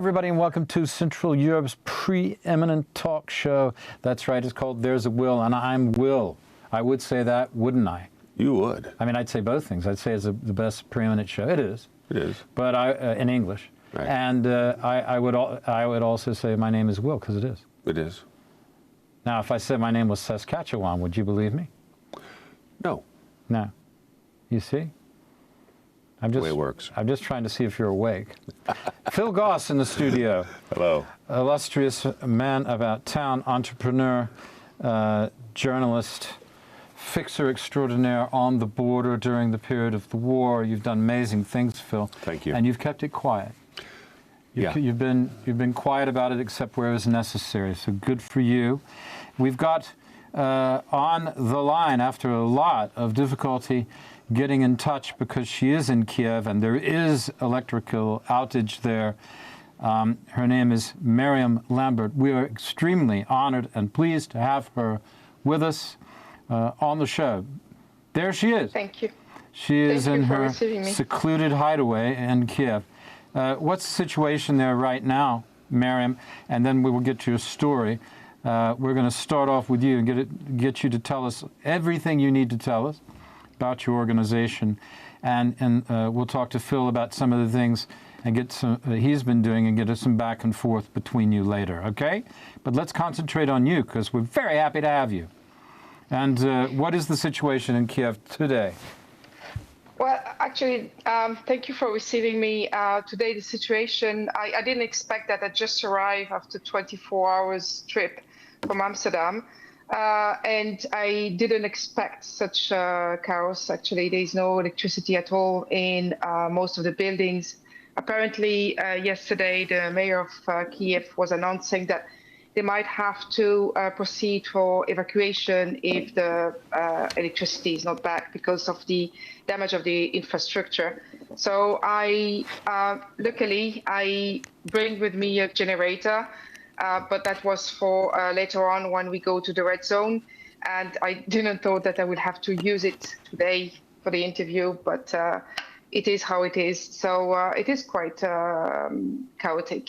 everybody, and welcome to Central Europe's preeminent talk show. That's right, it's called There's a Will, and I'm Will. I would say that, wouldn't I? You would. I mean, I'd say both things. I'd say it's the best preeminent show. It is. It is. But in English. Right. And I would also say my name is Will, because it is. It is. Now, if I said my name was Saskatchewan, would you believe me? No. No. You see? The way it works. I'm just trying to see if you're awake. Phil Goss in the studio. Hello. Illustrious man about town, entrepreneur, journalist, fixer extraordinaire on the border during the period of the war. You've done amazing things, Phil. Thank you. And you've kept it quiet. You've been quiet about it except where it was necessary. So good for you. We've got on the line, after a lot of difficulty getting in touch, because she is in Kiev and there is electrical outage there. Her name is Mariam Lambert. We are extremely honored and pleased to have her with us on the show. There she is. Thank you. She is in her secluded hideaway in Kiev. What's the situation there right now, Mariam? And then we will get to your story. We're going to start off with you and get you to tell us everything you need to tell us about your organization, and we'll talk to Phil about some of the things and get some he's been doing, and get us some back and forth between you later, okay? But let's concentrate on you, because we're very happy to have you. And what is the situation in Kiev today? Well, actually, thank you for receiving me today. The situation, I didn't expect that. I just arrived after 24 hours trip from Amsterdam. And I didn't expect such chaos. Actually, there is no electricity at all in most of the buildings. Apparently, yesterday, the mayor of Kiev was announcing that they might have to proceed for evacuation if the electricity is not back because of the damage of the infrastructure. So luckily, I bring with me a generator. But that was for later on when we go to the red zone. And I didn't thought that I would have to use it today for the interview, but it is how it is. So it is quite chaotic,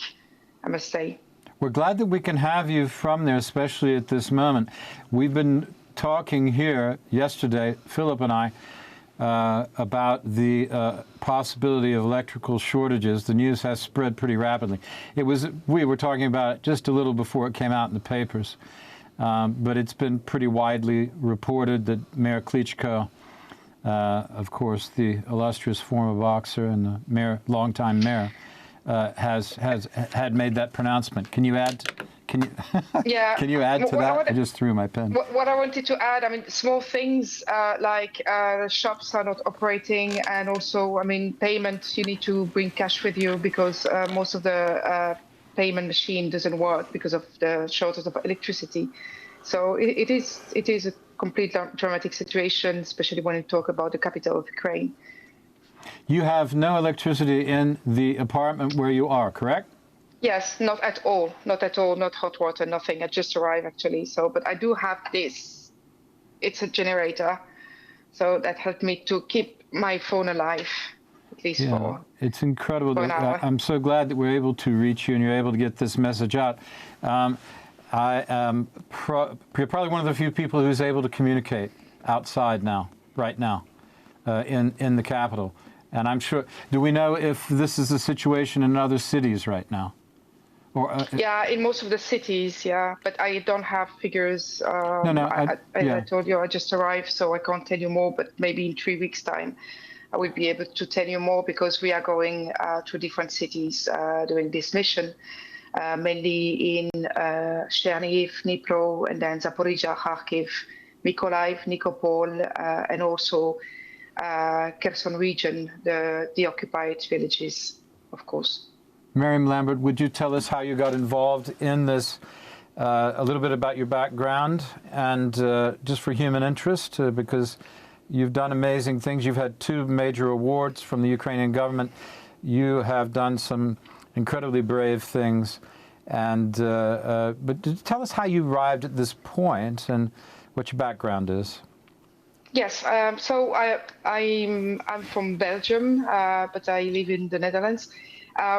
I must say. We're glad that we can have you from there, especially at this moment. We've been talking here yesterday, Philip and I, about the possibility of electrical shortages. The news has spread pretty rapidly. We were talking about it just a little before it came out in the papers, but it's been pretty widely reported that Mayor Klitschko, of course, the illustrious former boxer and the longtime mayor, had made that pronouncement. Can you add? Can you add to that? I just threw my pen. What I wanted to add, I mean, small things like shops are not operating, and also, I mean, payment, you need to bring cash with you because most of the payment machine doesn't work because of the shortage of electricity. So it is a complete dramatic situation, especially when you talk about the capital of Ukraine. You have no electricity in the apartment where you are, correct? Yes, not at all, not hot water, nothing. I just arrived actually. So, but I do have this. It's a generator, so that helped me to keep my phone alive, at least for. It's incredible. An hour. I'm so glad that we're able to reach you and you're able to get this message out. I am you're probably one of the few people who's able to communicate outside now, right now, in the capital. And I'm sure. Do we know if this is the situation in other cities right now? Yeah, in most of the cities, yeah, but I don't have figures. I told you I just arrived, so I can't tell you more, but maybe in 3 weeks' time, I will be able to tell you more, because we are going to different cities doing this mission, mainly in Chernihiv, Dnipro, and then Zaporizhia, Kharkiv, Mykolaiv, Nikopol, and also Kherson region, the occupied villages, of course. Mariam Lambert, would you tell us how you got involved in this, a little bit about your background, and just for human interest, because you've done amazing things. You've had 2 major awards from the Ukrainian government. You have done some incredibly brave things. And but tell us how you arrived at this point and what your background is. Yes, so I'm from Belgium, but I live in the Netherlands.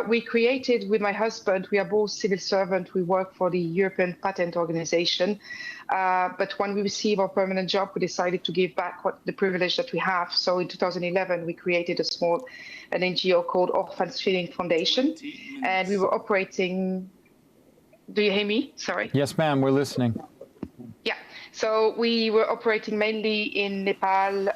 We created, with my husband, we are both civil servants, we work for the European Patent Organization, but when we received our permanent job, we decided to give back the privilege that we have. So in 2011, we created an NGO called Orphans Foundation, and we were operating. Do you hear me? Sorry. Yes, ma'am, we're listening. Yeah, so we were operating mainly in Nepal,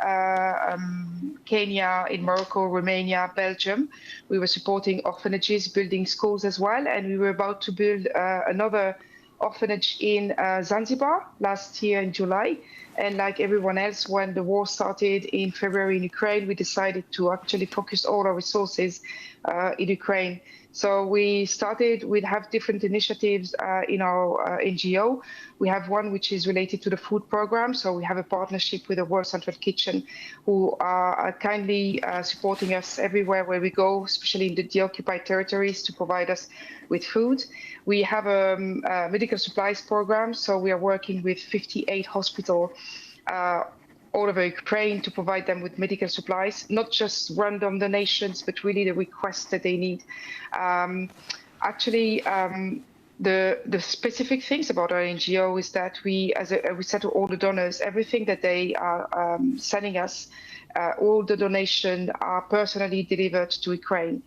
Kenya, in Morocco, Romania, Belgium. We were supporting orphanages, building schools as well, and we were about to build another orphanage in Zanzibar last year in July. And like everyone else, when the war started in February in Ukraine, we decided to actually focus all our resources in Ukraine. So we have different initiatives in our NGO. We have one which is related to the food program. So we have a partnership with the World Central Kitchen, who are kindly supporting us everywhere where we go, especially in the occupied territories, to provide us with food. We have a medical supplies program. So we are working with 58 hospitals all over Ukraine to provide them with medical supplies, not just random donations, but really the requests that they need. The specific things about our NGO is that we said to all the donors, everything that they are sending us, all the donations are personally delivered to Ukraine.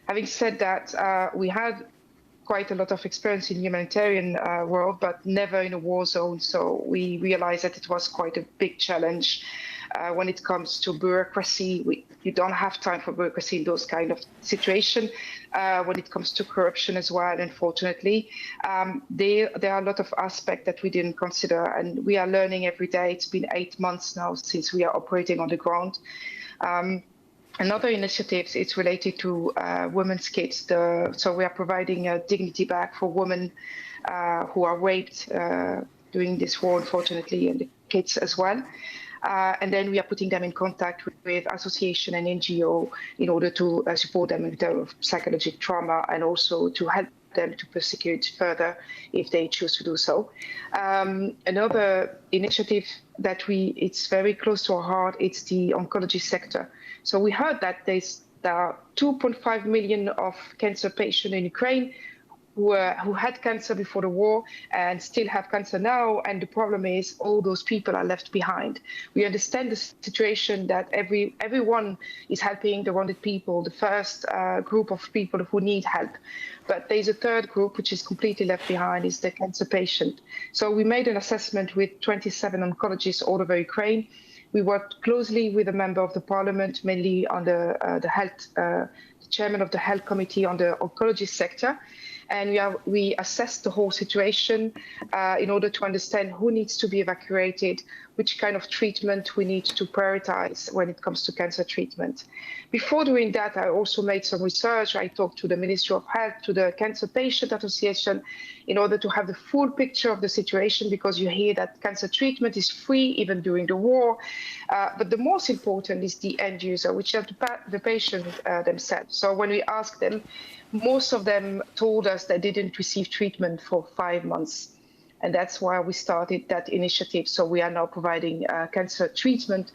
Having said that, we had quite a lot of experience in the humanitarian world, but never in a war zone. So we realized that it was quite a big challenge when it comes to bureaucracy. You don't have time for bureaucracy in those kind of situations. When it comes to corruption as well, unfortunately, there are a lot of aspects that we didn't consider, and we are learning every day. It's been 8 months now since we are operating on the ground. Another initiative is related to women's kits. So we are providing a dignity bag for women who are raped during this war, unfortunately, and the kids as well. And then we are putting them in contact with association and NGO in order to support them in terms of psychological trauma, and also to help them to persecute further if they choose to do so. Another initiative that it's very close to our heart, it's the oncology sector. So we heard that there are 2.5 million of cancer patients in Ukraine who had cancer before the war and still have cancer now. And the problem is all those people are left behind. We understand the situation that everyone is helping the wounded people, the first group of people who need help. But there's a third group which is completely left behind, is the cancer patient. So we made an assessment with 27 oncologists all over Ukraine. We worked closely with a member of the parliament, mainly on the chairman of the health committee on the oncology sector. And we assessed the whole situation in order to understand who needs to be evacuated, which kind of treatment we need to prioritize when it comes to cancer treatment. Before doing that, I also made some research. I talked to the Ministry of Health, to the Cancer Patient Association, in order to have the full picture of the situation, because you hear that cancer treatment is free even during the war. But the most important is the end user, which are the patient themselves. So when we asked them, most of them told us they didn't receive treatment for 5 months. And that's why we started that initiative. So we are now providing cancer treatment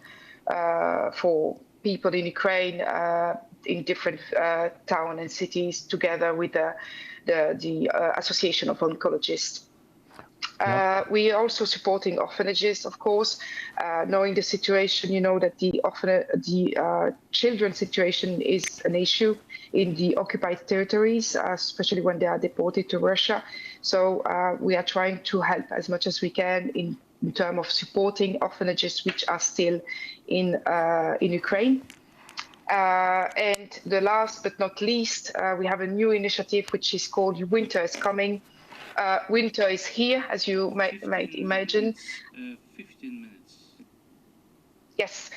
for people in Ukraine in different towns and cities, together with the Association of Oncologists. We are also supporting orphanages, of course. Knowing the situation, you know that the children's situation is an issue in the occupied territories, especially when they are deported to Russia. So we are trying to help as much as we can in terms of supporting orphanages which are still in Ukraine. And the last but not least, we have a new initiative which is called Winter is Coming. Winter is here, as you might imagine. 15 minutes. Yes.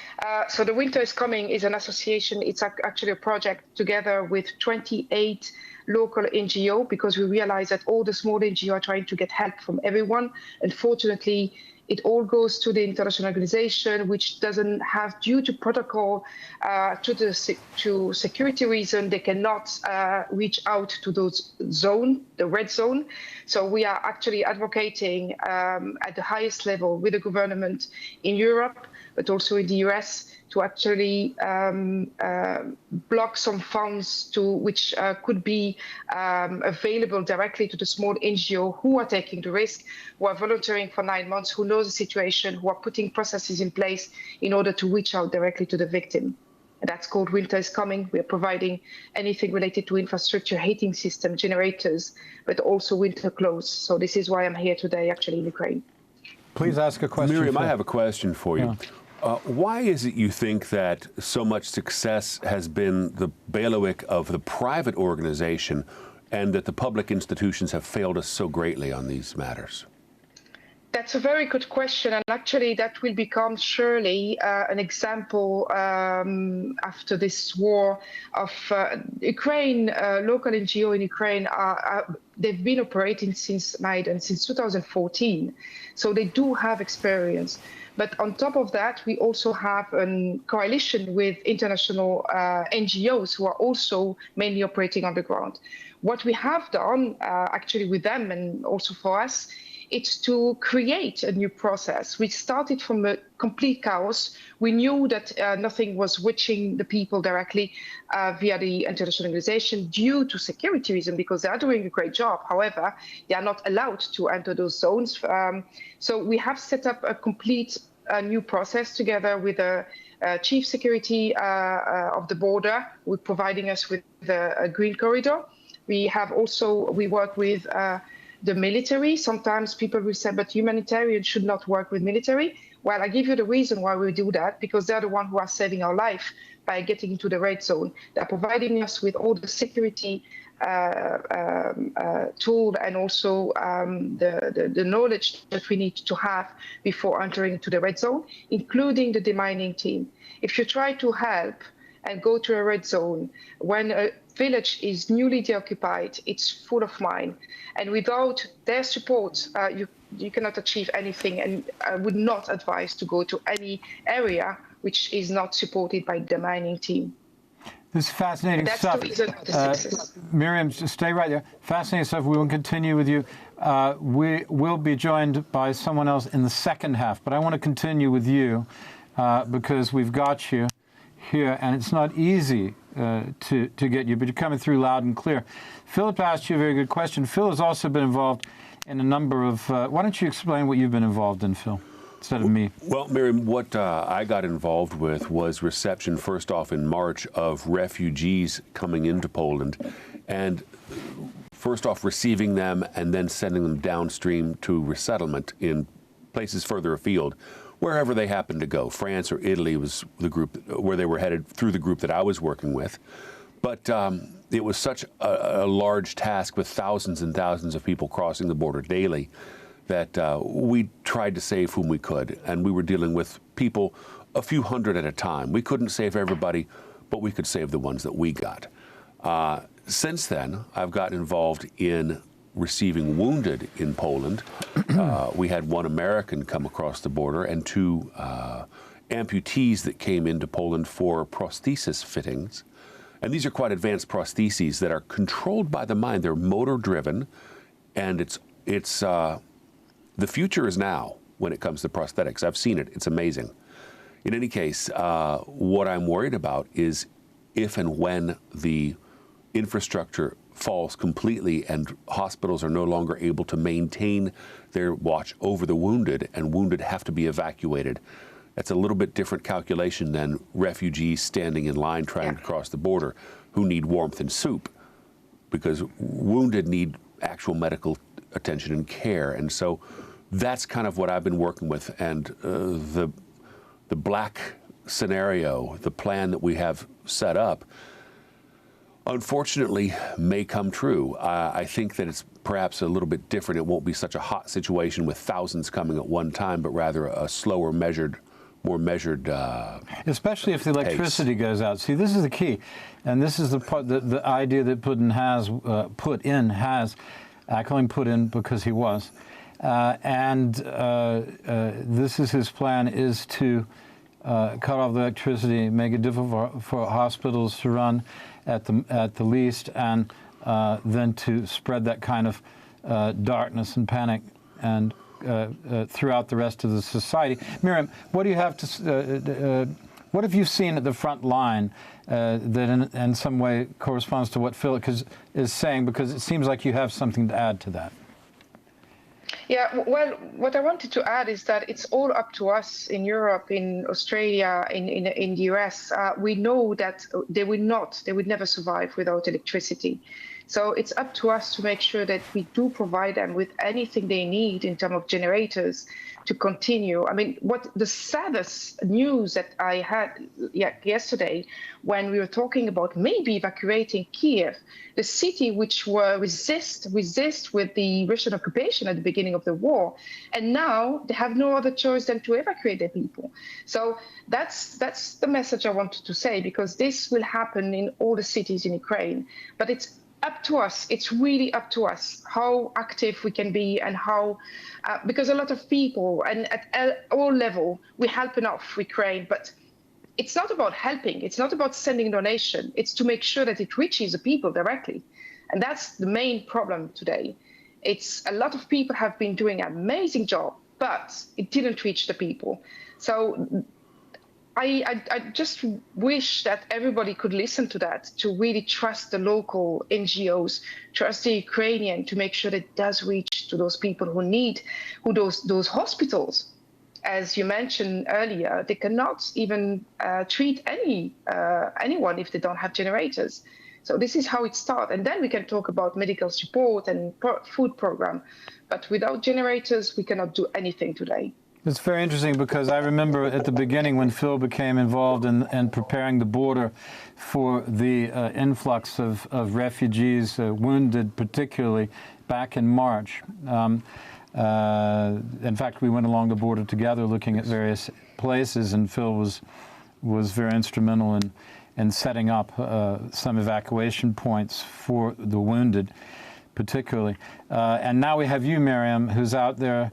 So the Winter is Coming is an association. It's actually a project together with 28 local NGO, because we realize that all the small NGO are trying to get help from everyone. Unfortunately, it all goes to the international organization, which doesn't have, due to protocol, to security reason, they cannot reach out to those zone, the red zone. So we are actually advocating at the highest level with the government in Europe, but also in the US, to actually block some funds which could be available directly to the small NGO who are taking the risk, who are volunteering for 9 months, who know the situation, who are putting processes in place in order to reach out directly to the victim. And that's called Winter is Coming. We are providing anything related to infrastructure, heating system, generators, but also winter clothes. So this is why I'm here today, actually, in Ukraine. Please ask a question. Mariam, I have a question for you. Why is it you think that so much success has been the bailiwick of the private organization and that the public institutions have failed us so greatly on these matters? That's a very good question, and actually that will become surely an example after this war of Ukraine. Local NGO in Ukraine they've been operating since Maidan, since 2014, so they do have experience. But on top of that, we also have a coalition with international NGOs who are also mainly operating on the ground. What we have done actually with them and also for us, it's to create a new process. We started from a complete chaos. We knew that nothing was reaching the people directly via the international organization due to security reasons, because they are doing a great job. However, they are not allowed to enter those zones. So we have set up a complete new process together with the chief security of the border, who is providing us with a green corridor. We work with the military. Sometimes people will say, but humanitarians should not work with military. Well, I give you the reason why we do that, because they're the ones who are saving our life by getting into the red zone. They're providing us with all the security tool and also the knowledge that we need to have before entering into the red zone, including the demining team. If you try to help and go to a red zone when a village is newly deoccupied, it's full of mine, and without their support, you cannot achieve anything. And I would not advise to go to any area which is not supported by the mining team. This is fascinating stuff. That's the reason of the success. Miriam, just stay right there. Fascinating stuff. We will continue with you. We will be joined by someone else in the second half, but I want to continue with you because we've got you here, and it's not easy to get you, but you're coming through loud and clear. Philip asked you a very good question. Phil has also been involved in a number of... why don't you explain what you've been involved in, Phil, instead of me? Well, Mariam, what I got involved with was reception, first off in March, of refugees coming into Poland, and first off receiving them and then sending them downstream to resettlement in places further afield, wherever they happened to go. France or Italy was the group where they were headed through the group that I was working with. But it was such a large task with thousands and thousands of people crossing the border daily that we tried to save whom we could. And we were dealing with people a few hundred at a time. We couldn't save everybody, but we could save the ones that we got. Since then, I've gotten involved in receiving wounded in Poland. We had one American come across the border and two amputees that came into Poland for prosthesis fittings. And these are quite advanced prostheses that are controlled by the mind. They're motor driven, and it's the future is now when it comes to prosthetics. I've seen it. It's amazing. In any case, what I'm worried about is if and when the infrastructure falls completely and hospitals are no longer able to maintain their watch over the wounded, and wounded have to be evacuated. That's a little bit different calculation than refugees standing in line trying to cross the border who need warmth and soup, because wounded need actual medical attention and care. And so that's kind of what I've been working with. And the black scenario, the plan that we have set up, unfortunately, may come true. I think that it's perhaps a little bit different. It won't be such a hot situation with thousands coming at one time, but rather a slower, more measured especially if the electricity goes out. See, this is the key, and this is the part, the idea that Putin has I call him put in because he was, and this is his plan, is to cut off the electricity, make it difficult for hospitals to run at the least, and then to spread that kind of darkness and panic. And throughout the rest of the society. Mariam, what do you have to? What have you seen at the front line that in some way corresponds to what Philip is saying? Because it seems like you have something to add to that. Yeah, well, what I wanted to add is that it's all up to us in Europe, in Australia, in the US. We know that they would never survive without electricity. So it's up to us to make sure that we do provide them with anything they need in terms of generators to continue. I mean, what the saddest news that I had yesterday when we were talking about maybe evacuating Kiev, the city which were resist with the Russian occupation at the beginning of the war, and now they have no other choice than to evacuate their people. So that's the message I wanted to say, because this will happen in all the cities in Ukraine, but it's up to us. It's really up to us how active we can be and how, because a lot of people and at all level, we help enough Ukraine, but it's not about helping. It's not about sending donation. It's to make sure that it reaches the people directly. And that's the main problem today. It's a lot of people have been doing an amazing job, but it didn't reach the people. So I just wish that everybody could listen to that, to really trust the local NGOs, trust the Ukrainian, to make sure that it does reach to those people who those hospitals, as you mentioned earlier, they cannot even treat anyone if they don't have generators. So this is how it starts. And then we can talk about medical support and food program. But without generators, we cannot do anything today. It's very interesting, because I remember at the beginning when Phil became involved in preparing the border for the influx of refugees, wounded particularly, back in March. In fact, we went along the border together looking at various places, and Phil was very instrumental in setting up some evacuation points for the wounded particularly. And now we have you, Mariam, who's out there,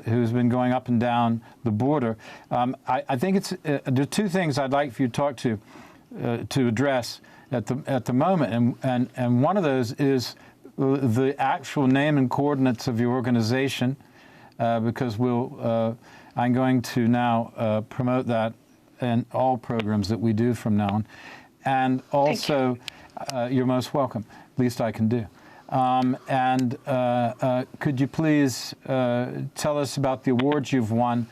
who's been going up and down the border. I think there are two things I'd like for you to talk to address at the moment, and one of those is the actual name and coordinates of your organization, because I'm going to now promote that in all programs that we do from now on, and also you're most welcome. Least I can do. Could you please tell us about the awards you've won,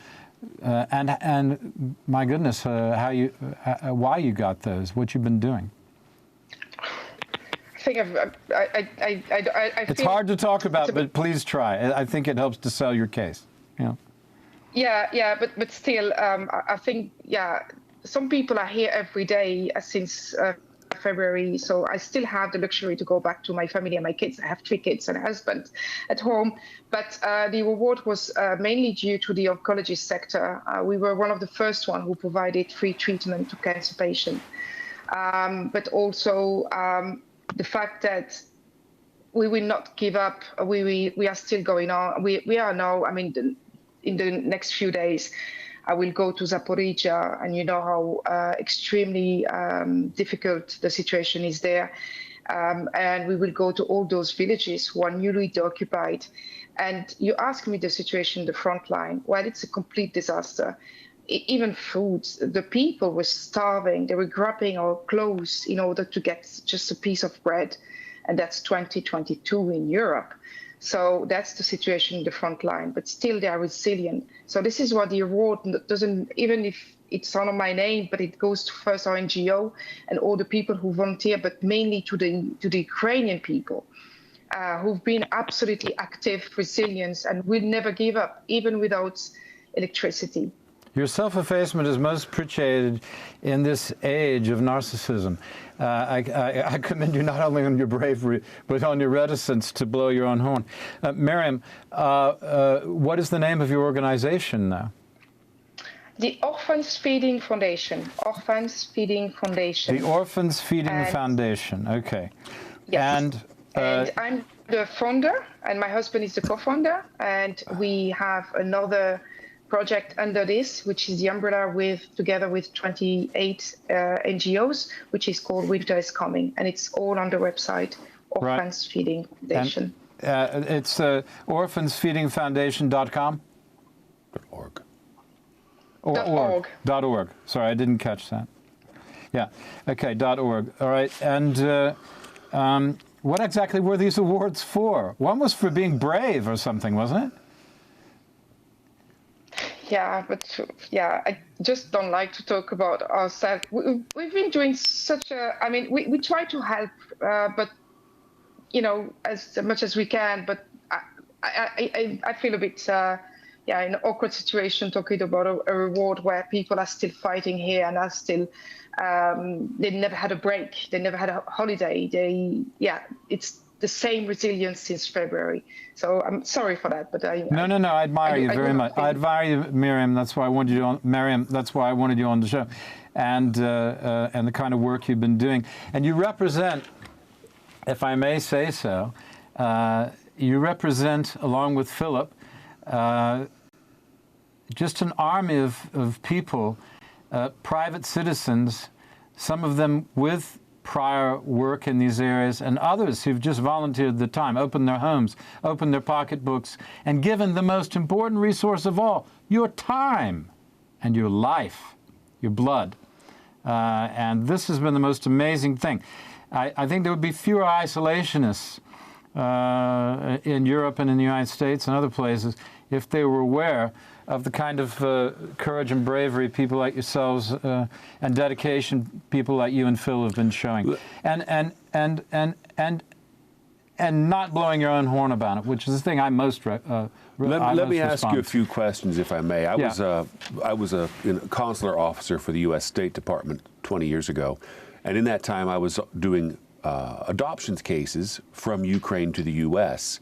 and my goodness, why you got those, what you've been doing? I think I it's hard to talk about, but please try. I think it helps to sell your case. Yeah, but still, I think some people are here every day since February, so I still have the luxury to go back to my family and my kids. I have 3 kids and a husband at home, but the award was mainly due to the oncology sector. We were one of the first one who provided free treatment to cancer patients, but also the fact that we will not give up. We are still going on. We are now, I mean, in the next few days, I will go to Zaporizhia, and you know how extremely difficult the situation is there. And we will go to all those villages who are newly occupied. And you ask me the situation in the front line. Well, it's a complete disaster. Even food, the people were starving. They were grabbing our clothes in order to get just a piece of bread. And that's 2022 in Europe. So that's the situation in the front line, but still they are resilient. So this is what the award doesn't, even if it's under my name, but it goes to first our NGO and all the people who volunteer, but mainly to the Ukrainian people who've been absolutely active, resilient, and will never give up, even without electricity. Your self-effacement is most appreciated in this age of narcissism. I commend you not only on your bravery, but on your reticence to blow your own horn. Mariam, what is the name of your organization now? The Orphans Feeding Foundation. Orphans Feeding Foundation. The Orphans Feeding Foundation. Okay. Yes. And I'm the founder, and my husband is the co-founder, and we have another project under this, which is the umbrella together with 28 NGOs, which is called Winter is Coming, and it's all on the website Orphans Feeding Foundation. It's orphansfeedingfoundation.com? .org. Org. .org. Sorry, I didn't catch that. Yeah. Okay, .org. All right. And what exactly were these awards for? One was for being brave or something, wasn't it? Yeah, but I just don't like to talk about ourselves. We've been doing such a, I mean, we try to help, but, you know, as much as we can, but I feel a bit, in an awkward situation talking about a reward where people are still fighting here and are still, they never had a break. They never had a holiday. It's the same resilience since February. So I'm sorry for that, but I admire you very much. I admire you, Mariam. That's why I wanted you on, Mariam. That's why I wanted you on the show, and the kind of work you've been doing. And you represent, if I may say so, you represent, along with Philip, just an army of people, private citizens, some of them with prior work in these areas, and others who've just volunteered the time, opened their homes, opened their pocketbooks, and given the most important resource of all, your time and your life, your blood. And this has been the most amazing thing. I think there would be fewer isolationists in Europe and in the United States and other places if they were aware of the kind of courage and bravery people like yourselves and dedication people like you and Phil have been showing, and not blowing your own horn about it, which is the thing I most Let me ask you a few questions, if I may. I was a consular officer for the U.S. State Department 20 years ago, and in that time I was doing adoptions cases from Ukraine to the U.S.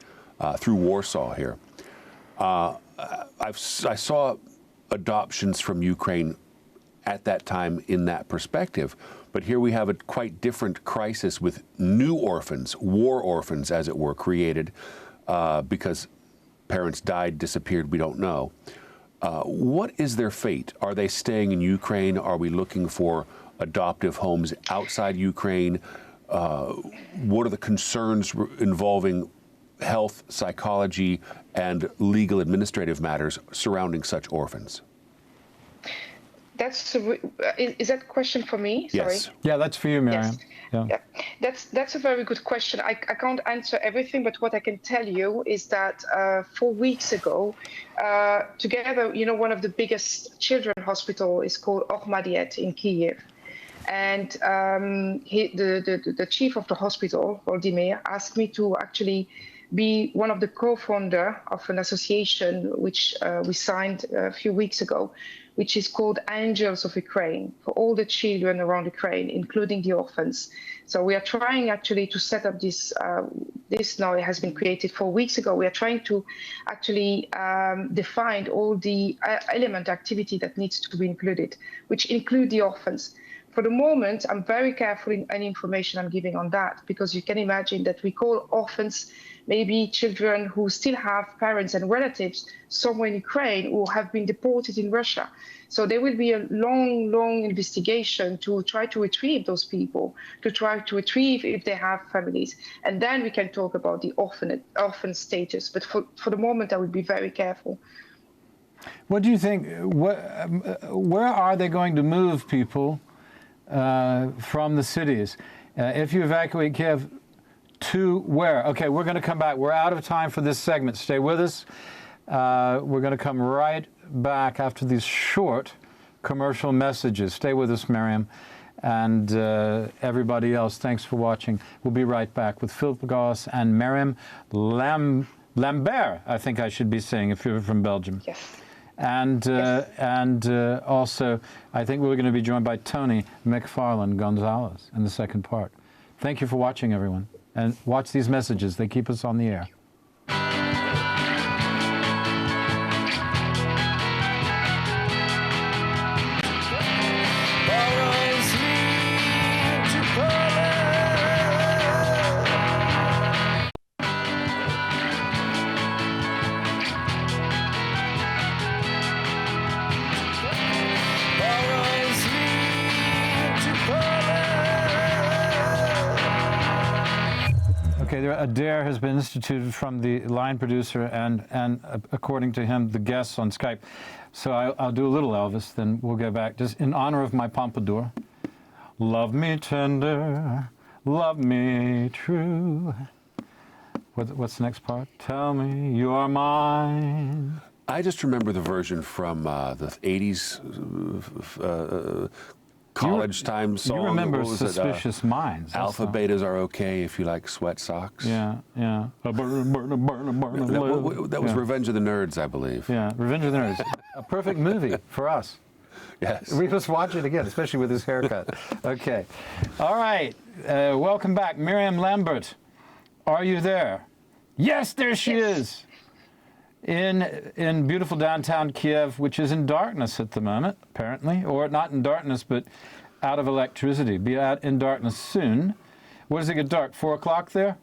Through Warsaw here. I saw adoptions from Ukraine at that time in that perspective, but here we have a quite different crisis with new orphans, war orphans, as it were, created because parents died, disappeared, we don't know. What is their fate? Are they staying in Ukraine? Are we looking for adoptive homes outside Ukraine? What are the concerns involving health, psychology, and legal administrative matters surrounding such orphans? Is that a question for me? Sorry. Yes. Yeah, that's for you, Mariam. Yes. Yeah. That's a very good question. I can't answer everything, but what I can tell you is that 4 weeks ago, together, one of the biggest children's hospital is called Orphans in Kiev. And the chief of the hospital, Volodymyr, asked me to actually be one of the co-founder of an association which we signed a few weeks ago, which is called Angels of Ukraine, for all the children around Ukraine, including the orphans. So we are trying actually to set up this, this now has been created 4 weeks ago. We are trying to actually define all the element activity that needs to be included, which include the orphans. For the moment, I'm very careful in any information I'm giving on that, because you can imagine that we call orphans maybe children who still have parents and relatives somewhere in Ukraine who have been deported in Russia. So there will be a long, long investigation to try to retrieve those people, to try to retrieve if they have families. And then we can talk about the orphan status. But for the moment, I would be very careful. What do you think? Where are they going to move people from the cities? If you evacuate Kiev, to where? Okay, we're going to come back. We're out of time for this segment. Stay with us. We're going to come right back after these short commercial messages. Stay with us, Mariam, and everybody else. Thanks for watching. We'll be right back with Philip Goss and Mariam Lambert, I think I should be saying, if you're from Belgium. Yes. And also, I think we're going to be joined by Tony McFarlane Gonzalez in the second part. Thank you for watching, everyone. And watch these messages. They keep us on the air. Okay, a dare has been instituted from the line producer and according to him, the guests on Skype. So I'll do a little Elvis, then we'll go back. Just in honor of my pompadour. Love me tender, love me true. What's the next part? Tell me you're mine. I just remember the version from the 80s college time song. You remember What was it? Suspicious Minds. Alpha betas are okay if you like sweat socks. Yeah. A burn, That was Revenge of the Nerds, I believe. Yeah, Revenge of the Nerds. A perfect movie for us. Yes. We must watch it again, especially with his haircut. Okay. All right. Welcome back. Mariam Lambert, are you there? Yes, there she is. In beautiful downtown Kiev, which is in darkness at the moment, apparently. Or not in darkness, but out of electricity. Be out in darkness soon. What does it get dark? 4 o'clock there?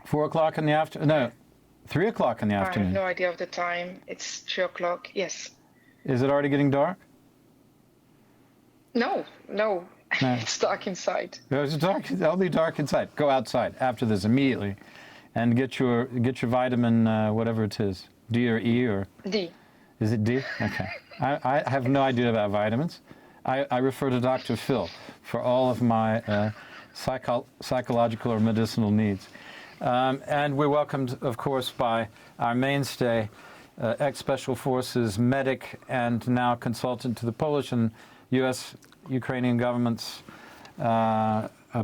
4 o'clock in the afternoon? No, 3 o'clock in the afternoon. I have no idea of the time. It's 3 o'clock, yes. Is it already getting dark? No. It's dark inside. It's dark. It'll be dark inside. Go outside after this immediately, and get your vitamin whatever it is, D or E or D. Is it D? Okay. I have no idea about vitamins. I refer to Dr. Phil for all of my psychological or medicinal needs. And we're welcomed, of course, by our mainstay, ex-Special Forces medic and now consultant to the Polish and U.S. Ukrainian governments about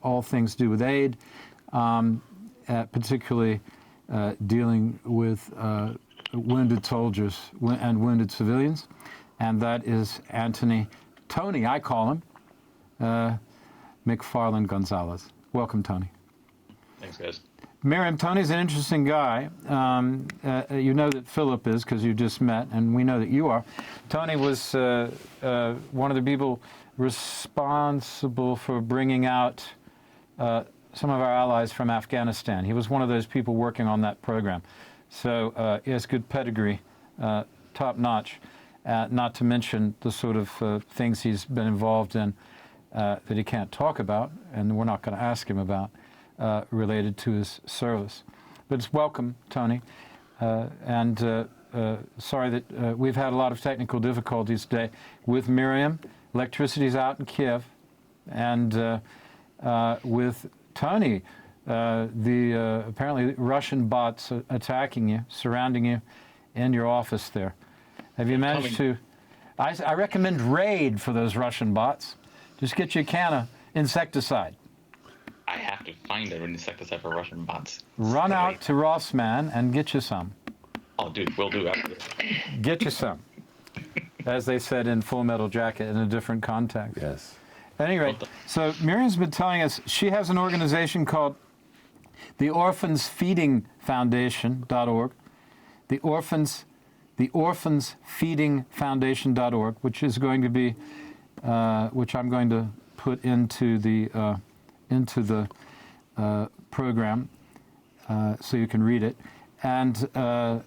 all things to do with aid, particularly dealing with wounded soldiers and wounded civilians. And that is Tony, I call him, McFarlane Gonzalez. Welcome, Tony. Thanks, guys. Mariam, Tony's an interesting guy. You know that Philip is because you just met, and we know that you are. Tony was one of the people responsible for bringing out some of our allies from Afghanistan. He was one of those people working on that program. So he has good pedigree, top notch, not to mention the sort of things he's been involved in that he can't talk about, and we're not going to ask him about, related to his service. But it's welcome, Tony. And sorry that we've had a lot of technical difficulties today with Mariam. Electricity's out in Kiev. And with Tony, the apparently Russian bots attacking you, surrounding you in your office there. Have you managed to... I recommend Raid for those Russian bots. Just get you a can of insecticide. I have to find an insecticide for Russian bots. Run out to Rossmann and get you some. Oh, dude, we'll do after this. Get you some. As they said in Full Metal Jacket in a different context. Yes. At any rate, so Miriam's been telling us she has an organization called the Orphans Feeding Foundation.org. The Orphans Feeding Foundation.org, which is going to be, which I'm going to put into the program so you can read it. And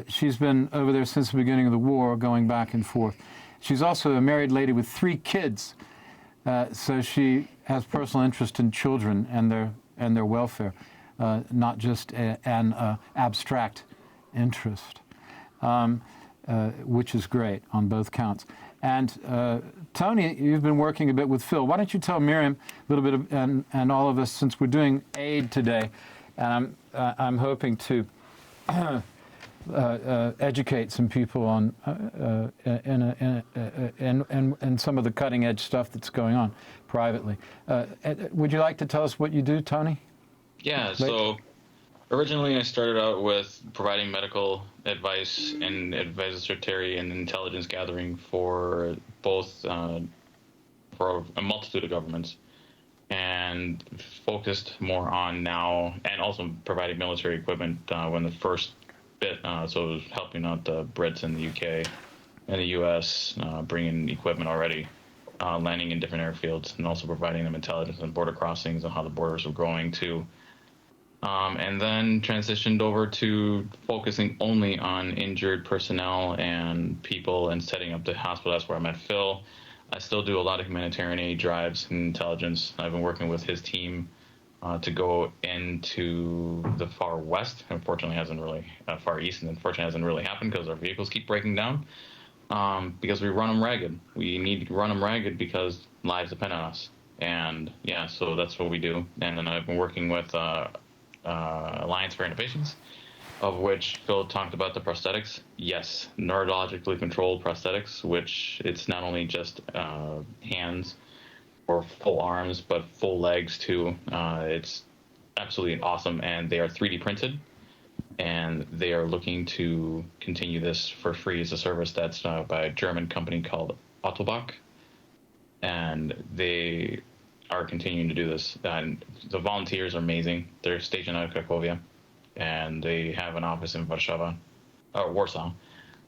she's been over there since the beginning of the war, going back and forth. She's also a married lady with 3 kids, so she has personal interest in children and their welfare, not just an abstract interest, which is great on both counts. And Tony, you've been working a bit with Phil. Why don't you tell Mariam a little bit, and all of us, since we're doing aid today, and I'm hoping to educate some people on in some of the cutting edge stuff that's going on privately. Would you like to tell us what you do, Tony? Yeah. So originally, I started out with providing medical advice and advisory and intelligence gathering for both for a multitude of governments, and focused more on now, and also providing military equipment when the first bit. So it was helping out the Brits in the UK and the US, bringing equipment already, landing in different airfields, and also providing them intelligence on border crossings and how the borders were growing too. And then transitioned over to focusing only on injured personnel and people and setting up the hospital. That's where I met Phil. I still do a lot of humanitarian aid drives and intelligence. I've been working with his team to go into the far west. Unfortunately, hasn't really far east, and unfortunately hasn't really happened because our vehicles keep breaking down. Because we run them ragged. We need to run them ragged because lives depend on us. And yeah, so that's what we do. And then I've been working with Alliance for Innovations, of which Phil talked about the prosthetics. Yes, neurologically controlled prosthetics, which it's not only just hands or full arms, but full legs too. It's absolutely awesome, and they are 3D printed, and they are looking to continue this for free as a service that's by a German company called Autobach, and they are continuing to do this. And the volunteers are amazing. They're stationed out of Cracovia, and they have an office in Warsaw,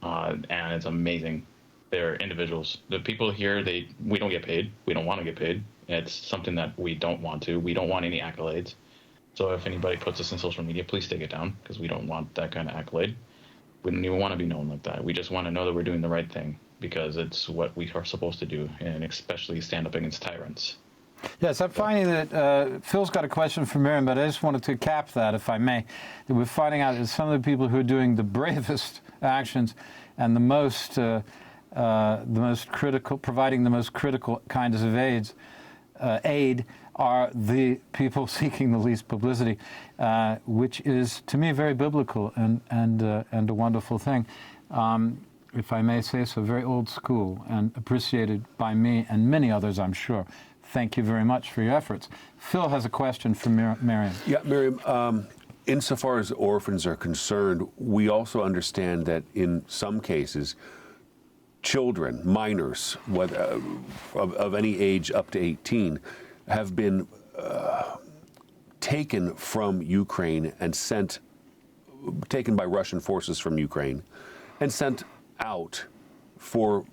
and it's amazing. They're individuals. The people here, we don't get paid. We don't want to get paid. It's something that we don't want to. We don't want any accolades. So if anybody puts us in social media, please take it down, because we don't want that kind of accolade. We don't even want to be known like that. We just want to know that we're doing the right thing, because it's what we are supposed to do, and especially stand up against tyrants. Yes, I'm finding that Phil's got a question for Mariam, but I just wanted to cap that, if I may. That we're finding out that some of the people who are doing the bravest actions and the most critical, providing the most critical kinds of aid are the people seeking the least publicity, which is, to me, very biblical and a wonderful thing. If I may say so, very old school and appreciated by me and many others, I'm sure. Thank you very much for your efforts. Phil has a question for Mariam. Yeah, Mariam, insofar as orphans are concerned, we also understand that in some cases, children, minors, of any age up to 18, have been taken from Ukraine and taken by Russian forces from Ukraine and sent out for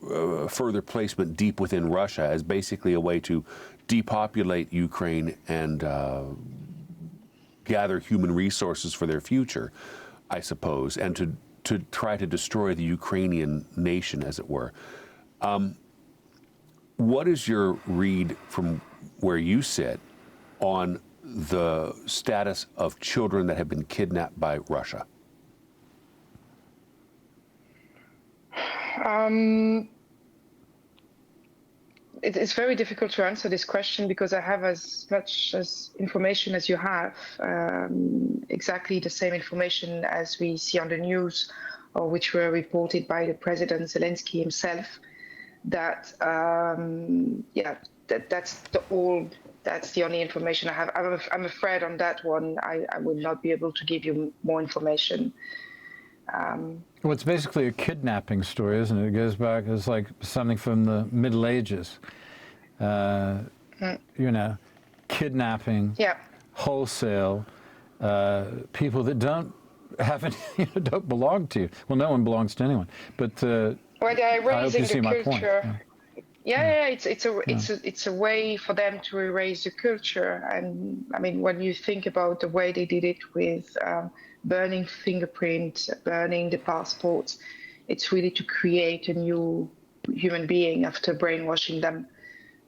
further placement deep within Russia as basically a way to depopulate Ukraine and gather human resources for their future, I suppose, and to try to destroy the Ukrainian nation, as it were. What is your read from where you sit on the status of children that have been kidnapped by Russia? It's very difficult to answer this question because I have as much as information as you have, exactly the same information as we see on the news, or which were reported by the President Zelensky himself. That's the only information I have. I'm afraid on that one, I will not be able to give you more information. Well, it's basically a kidnapping story, isn't it? It goes back, it's like something from the Middle Ages. Kidnapping, wholesale, people that don't don't belong to you. Well, no one belongs to anyone. But they're erasing the culture. Yeah. It's a way for them to erase the culture. And I mean, when you think about the way they did it with burning fingerprints, burning the passports, it's really to create a new human being after brainwashing them.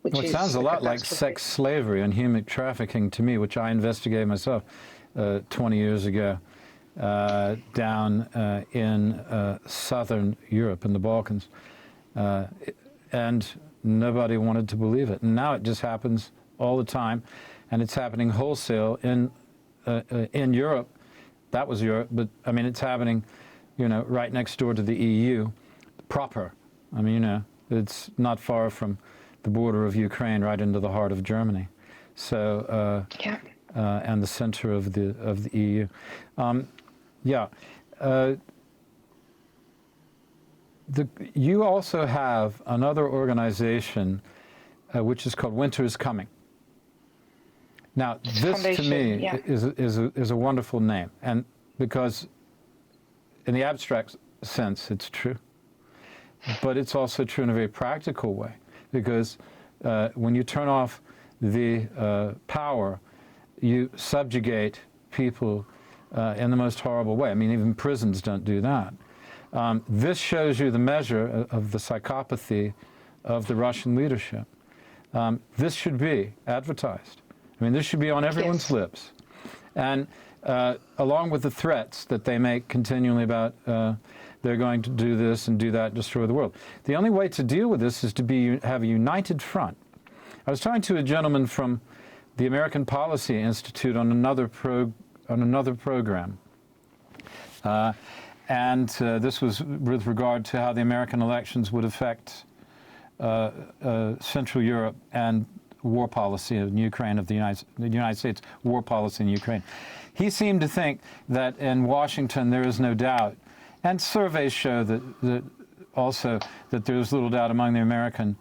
It sounds a lot like sex slavery and human trafficking to me, which I investigated myself 20 years ago down in southern Europe, in the Balkans. And nobody wanted to believe it. And now it just happens all the time, and it's happening wholesale in Europe. That was Europe, but I mean, it's happening, right next door to the EU, proper. I mean, it's not far from the border of Ukraine, right into the heart of Germany. So, and the center of the EU. You also have another organization which is called Winter is Coming. Now, this to me is a wonderful name, and because in the abstract sense it's true, but it's also true in a very practical way, because when you turn off the power, you subjugate people in the most horrible way. I mean, even prisons don't do that. This shows you the measure of the psychopathy of the Russian leadership. This should be advertised. I mean, this should be on everyone's lips. And along with the threats that they make continually about they're going to do this and do that, destroy the world. The only way to deal with this is to have a united front. I was talking to a gentleman from the American Policy Institute on another program. And this was with regard to how the American elections would affect Central Europe and war policy in Ukraine of the United States war policy in Ukraine. He seemed to think that in Washington there is no doubt, and surveys show that also that there is little doubt among the American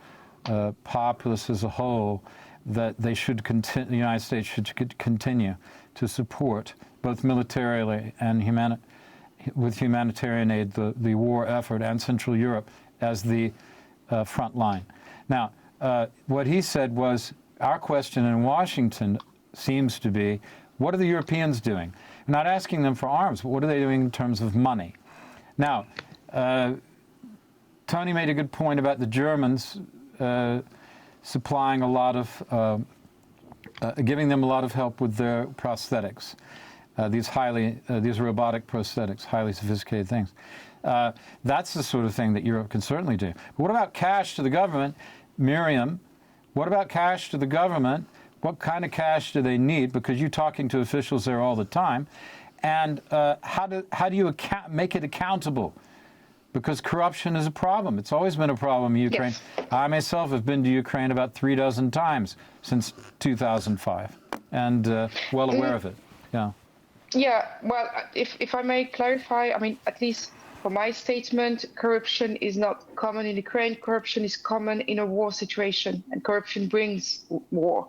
populace as a whole that they should the United States should continue to support both militarily and with humanitarian aid the war effort and Central Europe as the front line. Now, what he said was, our question in Washington seems to be, what are the Europeans doing? We're not asking them for arms, but what are they doing in terms of money? Now, Tony made a good point about the Germans supplying a lot of, giving them a lot of help with their prosthetics, these robotic prosthetics, highly sophisticated things. That's the sort of thing that Europe can certainly do. But what about cash to the government? Miriam, what about cash to the government? What kind of cash do they need? Because you're talking to officials there all the time. And how do you make it accountable? Because corruption is a problem. It's always been a problem in Ukraine. Yes. I myself have been to Ukraine about 36 times since 2005 and well aware of it. Yeah. Yeah, well, if I may clarify, I mean, at least for my statement, corruption is not common in Ukraine. Corruption is common in a war situation, and corruption brings war.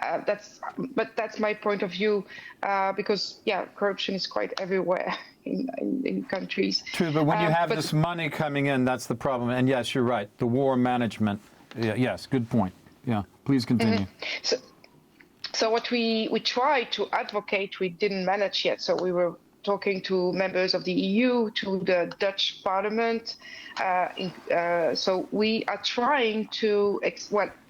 That's my point of view, because, yeah, corruption is quite everywhere in countries. True, but when you have this money coming in, that's the problem. And yes, you're right, the war management. Yeah, yes, good point. Yeah, please continue. Mm-hmm. So what we tried to advocate, we didn't manage yet. So we were talking to members of the EU, to the Dutch Parliament. So we are trying to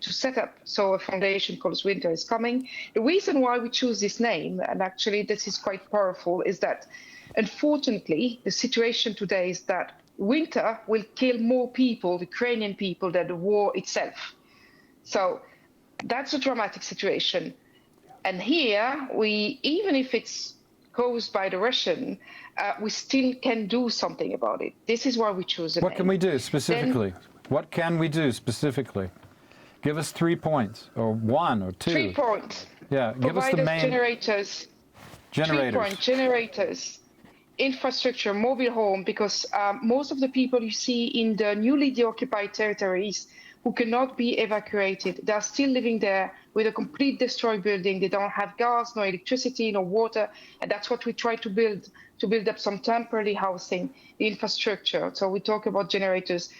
set up a foundation called Winter is Coming. The reason why we choose this name, and actually this is quite powerful, is that unfortunately the situation today is that winter will kill more people, Ukrainian people, than the war itself. So that's a dramatic situation. And here, even if it's caused by the Russian, we still can do something about it. This is why we choose the name. What can we do specifically? What can we do specifically? Give us 3 points, or 1 or 2. 3 points. Yeah, give us the main... Generators. 3 points, generators, infrastructure, mobile home, because most of the people you see in the newly deoccupied territories who cannot be evacuated, they are still living there with a complete destroyed building. They don't have gas, no electricity, no water, and that's what we try to build up some temporary housing, the infrastructure. So we talk about generators,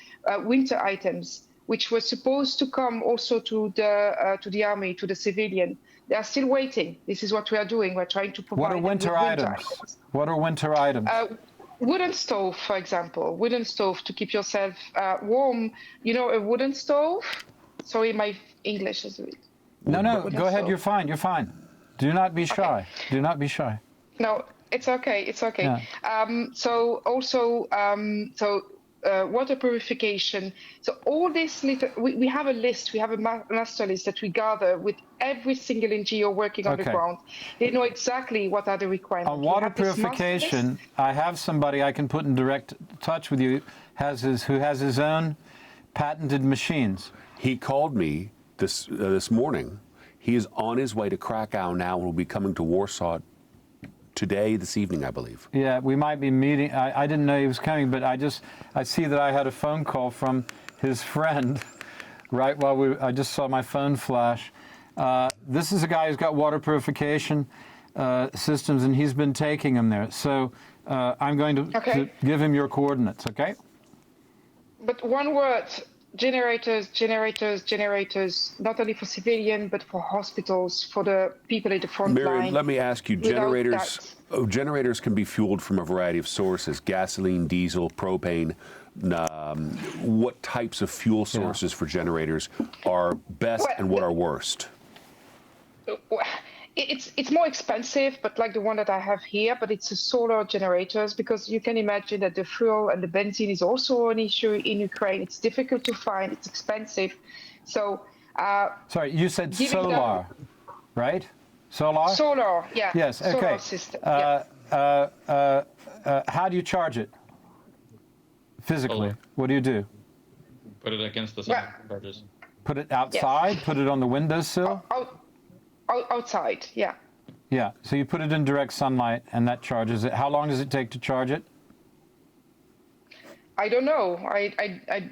winter items, which were supposed to come also to the army, to the civilian. They are still waiting. This is what we are doing. We're trying to provide. What are winter items? What are winter items? Wooden stove, for example. Wooden stove to keep yourself warm. You know, a wooden stove? Sorry, my English is a bit... No, go ahead. You're fine. You're fine. Do not be shy. Okay. Do not be shy. No, it's okay. It's okay. Yeah. So also, water purification. So all this little, we have a list. We have a master list that we gather with every single NGO working on the ground. They know exactly what are the requirements. On water purification, I have somebody I can put in direct touch with you who has his own patented machines. He called me this morning. He is on his way to Krakow now and will be coming to Warsaw this evening, I believe. Yeah, we might be meeting. I didn't know he was coming, but I see that I had a phone call from his friend right while I just saw my phone flash. This is a guy who's got water purification systems, and he's been taking them there. So I'm going to give him your coordinates, okay? But one word, generators, not only for civilian, but for hospitals, for the people at the front line. Mariam, let me ask you, generators can be fueled from a variety of sources, gasoline, diesel, propane. what types of fuel sources for generators are best and what are worst? It's more expensive, but like the one that I have here, but it's a solar generators, because you can imagine that the fuel and the benzene is also an issue in Ukraine. It's difficult to find, it's expensive. So sorry, you said solar, right? Solar? Solar, yeah. Yes, okay. Solar system. How do you charge it physically? Solar. What do you do? Put it against the sun charges. Put it outside? Put it on the windowsill? Outside, yeah. Yeah, so you put it in direct sunlight and that charges it. How long does it take to charge it? I don't know. I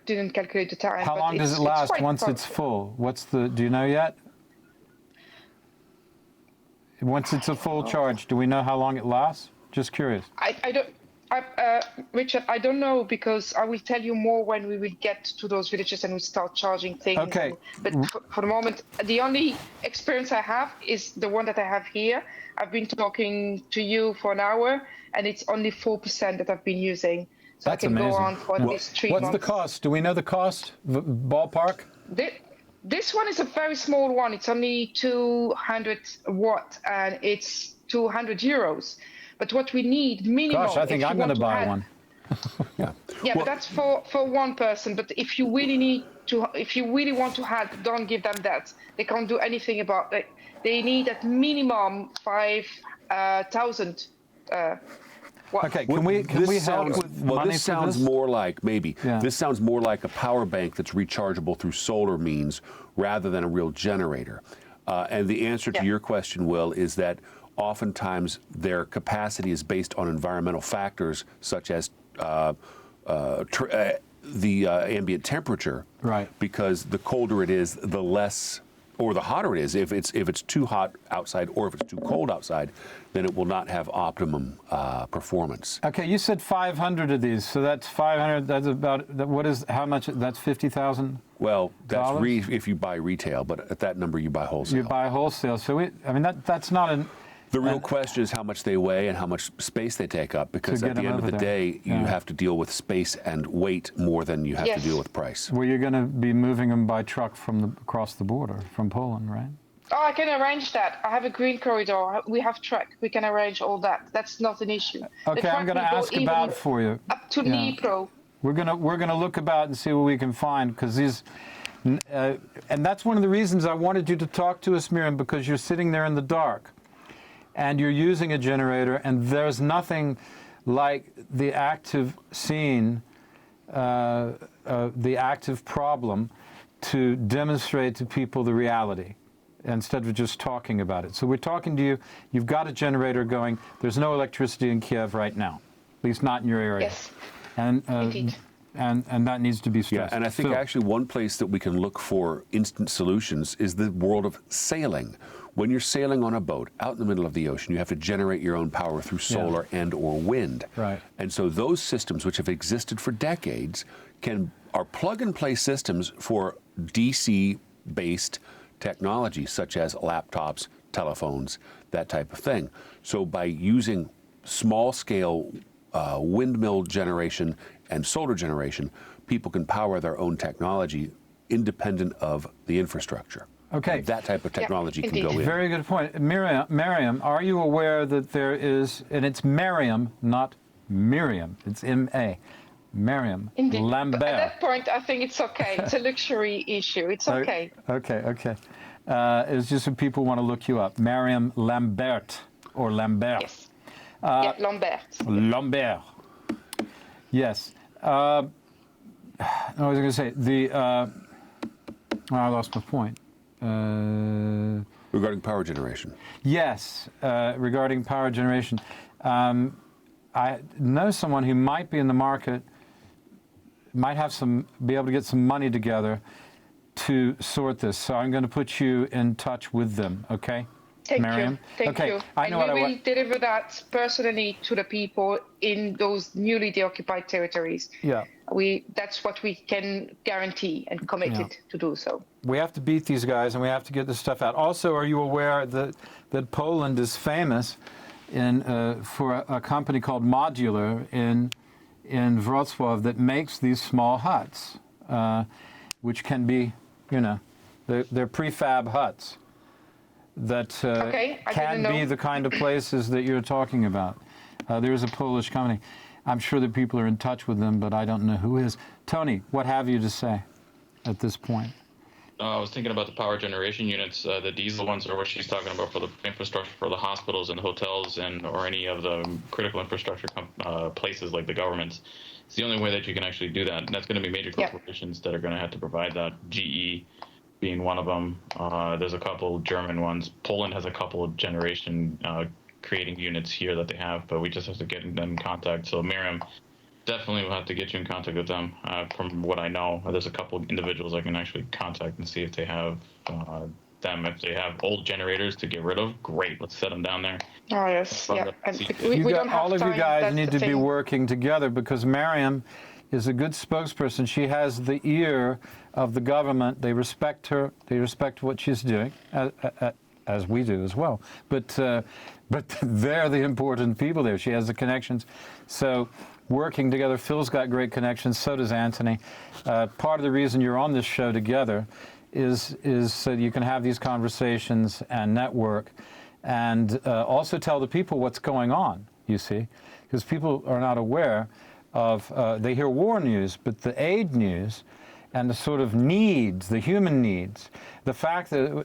didn't calculate the time. How long does it last once it's full? Do you know yet? Once it's a full charge, do we know how long it lasts? Just curious. I don't. Richard, I don't know, because I will tell you more when we will get to those villages and we start charging things. Okay. But for the moment, the only experience I have is the one that I have here. I've been talking to you for an hour, and it's only 4% that I've been using. So That's I can amazing. go on for at least 3 months. What's the cost? Do we know the cost? Ballpark? This one is a very small one. It's only 200 watt, and it's 200 euros. But what we need minimum. Gosh, I think I'm going to buy one. Yeah, but that's for one person. But if you really want to help, don't give them that. They can't do anything about it. They need at minimum 5,000. Okay, can we help with money this for sounds this? more like, maybe, Yeah. this sounds more like a power bank that's rechargeable through solar means rather than a real generator. And the answer to your question, Will, is that oftentimes their capacity is based on environmental factors such as the ambient temperature. Right. Because the colder it is, the less, or the hotter it is. If it's too hot outside or if it's too cold outside, then it will not have optimum performance. Okay, you said 500 of these, so that's 500. That's about how much? That's 50,000. Well, that's if you buy retail, but at that number you buy wholesale. You buy wholesale, so that's not an. The real question is how much they weigh and how much space they take up, because at the end of the day, you have to deal with space and weight more than you have to deal with price. Well, you're going to be moving them by truck across the border from Poland, right? Oh, I can arrange that. I have a green corridor. We have truck. We can arrange all that. That's not an issue. Okay, I'm going to ask about for you. Up to Dnipro. We're gonna look about and see what we can find, because these, and that's one of the reasons I wanted you to talk to us, Mariam, because you're sitting there in the dark, and you're using a generator, and there's nothing like the active scene, the active problem, to demonstrate to people the reality, instead of just talking about it. So we're talking to you. You've got a generator going. There's no electricity in Kiev right now, at least not in your area. Yes. And Indeed. and that needs to be stressed. Yeah, and I think actually one place that we can look for instant solutions is the world of sailing. When you're sailing on a boat out in the middle of the ocean, you have to generate your own power through solar and or wind. Right. And so those systems, which have existed for decades, are plug-and-play systems for DC-based technology, such as laptops, telephones, that type of thing. So by using small-scale windmill generation and solar generation, people can power their own technology independent of the infrastructure. Okay. And that type of technology can indeed. go in. Very good point. Mariam, are you aware that there is, and it's Mariam, not Miriam, it's M-A, Mariam Indeed. Lambert. But at that point, I think it's okay. It's a luxury issue. It's okay. Okay. It's just when people want to look you up. Mariam Lambert, or Lambert. Yes. Lambert. Lambert. Yes. I was going to say, I lost my point. Regarding power generation. Yes, regarding power generation. I know someone who might be in the market, might have be able to get some money together to sort this. So I'm going to put you in touch with them, okay? Thank Mariam? you. Thank you. I know and we will deliver that personally to the people in those newly deoccupied territories. Yeah. That's what we can guarantee and committed to do so. We have to beat these guys, and we have to get this stuff out. Also, are you aware that Poland is famous for a company called Modular in Wrocław that makes these small huts, which can be, they're prefab huts that can be the kind of places that you're talking about. There's a Polish company. I'm sure that people are in touch with them, but I don't know who is. Tony, what have you to say at this point? I was thinking about the power generation units. The diesel ones are what she's talking about for the infrastructure for the hospitals and the hotels or any of the critical infrastructure places like the governments. It's the only way that you can actually do that. And that's going to be major corporations that are going to have to provide that. GE being one of them. There's a couple German ones. Poland has a couple of generation creating units here that they have, but we just have to get them in contact. So Mariam, definitely we'll have to get you in contact with them. From what I know, there's a couple of individuals I can actually contact and see if they have them. If they have old generators to get rid of, great. Let's set them down there. Oh, yes. Yeah. We don't have all of time. you guys That's need to be working together because Mariam is a good spokesperson. She has the ear of the government. They respect her. They respect what she's doing, as we do as well. But they're the important people there. She has the connections. So working together, Phil's got great connections, so does Anthony. Part of the reason you're on this show together is so you can have these conversations and network and also tell the people what's going on, you see, because people are not aware of, they hear war news, but the aid news and the sort of needs, the human needs, the fact that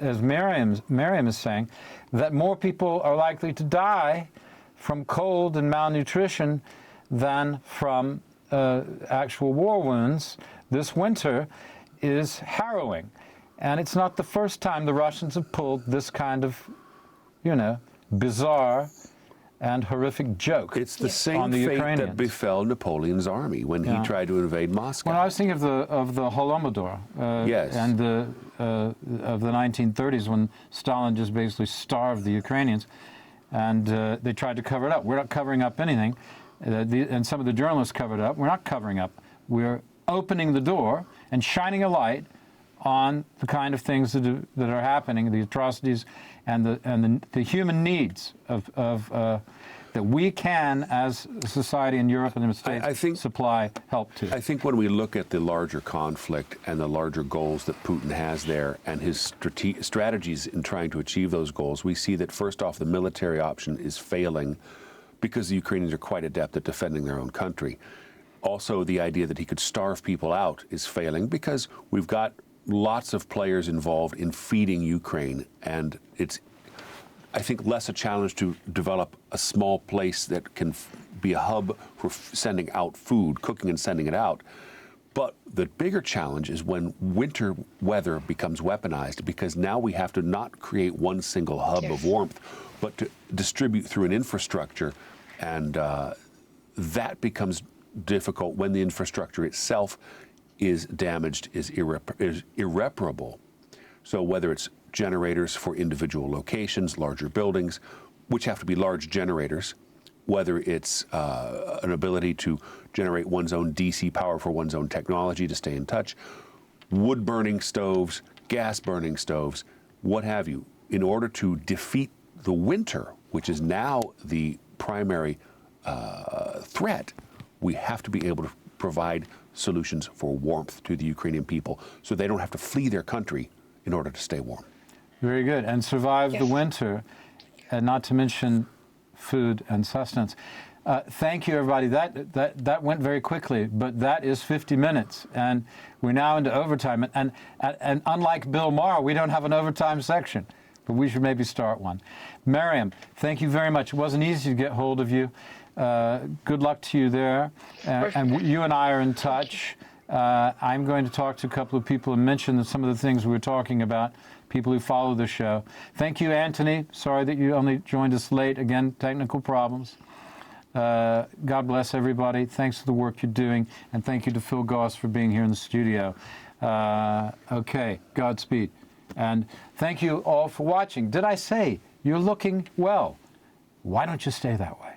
as Mariam is saying, that more people are likely to die from cold and malnutrition than from actual war wounds this winter is harrowing. And it's not the first time the Russians have pulled this kind of, bizarre and horrific joke. It's the same on the fate Ukrainians. that befell Napoleon's army when he tried to invade Moscow. Well, I was thinking of the Holodomor, Yes. and of the 1930s when Stalin just basically starved the Ukrainians, and they tried to cover it up. We're not covering up anything, and some of the journalists covered it up. We're not covering up. We're opening the door and shining a light on the kind of things that are happening, the atrocities and the human needs of that we can, as a society in Europe and the States, supply help to. I think when we look at the larger conflict and the larger goals that Putin has there and his strategies in trying to achieve those goals, we see that first off, the military option is failing because the Ukrainians are quite adept at defending their own country. Also, the idea that he could starve people out is failing because we've got lots of players involved in feeding Ukraine, and it's, I think, less a challenge to develop a small place that can be a hub for sending out food, cooking and sending it out. But the bigger challenge is when winter weather becomes weaponized, because now we have to not create one single hub of warmth, but to distribute through an infrastructure, and that becomes difficult when the infrastructure itself is damaged, is irreparable. So whether it's generators for individual locations, larger buildings, which have to be large generators, whether it's an ability to generate one's own DC power for one's own technology to stay in touch, wood-burning stoves, gas-burning stoves, what have you, in order to defeat the winter, which is now the primary threat, we have to be able to provide solutions for warmth to the Ukrainian people so they don't have to flee their country in order to stay warm. Very good. And survive the winter, and not to mention food and sustenance. Thank you, everybody. That went very quickly, but that is 50 minutes, and we're now into overtime. And unlike Bill Maher, we don't have an overtime section, but we should maybe start one. Mariam, thank you very much. It wasn't easy to get hold of you. Good luck to you there. And you and I are in touch. I'm going to talk to a couple of people and mention some of the things we were talking about, people who follow the show. Thank you, Anthony. Sorry that you only joined us late. Again, technical problems. God bless everybody. Thanks for the work you're doing. And thank you to Phil Goss for being here in the studio. Okay, Godspeed. And thank you all for watching. Did I say you're looking well? Why don't you stay that way?